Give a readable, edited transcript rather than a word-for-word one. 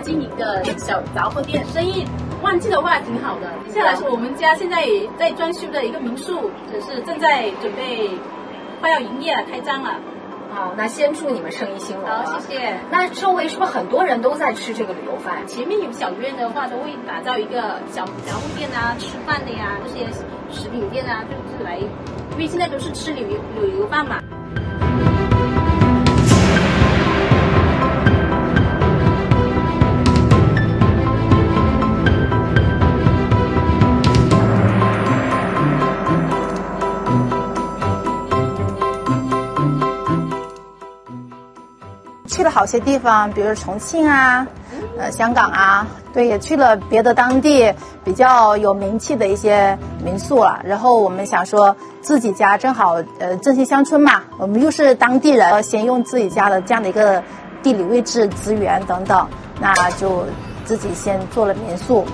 经营个小杂货店，生意旺季的话挺好的。接下来是我们家现在在装修的一个民宿，就是正在准备快要营业了，开张了。好，那先祝你们生意兴隆啊！好，谢谢。那周围是不是很多人都在吃这个旅游饭？前面有小院的话，都会打造一个小杂货店啊，吃饭的呀，这些食品店啊，就是来，因为现在都是吃旅游饭嘛。去了好些地方，比如重庆啊，香港啊，对，也去了别的当地比较有名气的一些民宿了。然后我们想说，自己家正好，振兴乡村嘛，我们又是当地人，先用自己家的这样的一个地理位置、资源等等，那就自己先做了民宿。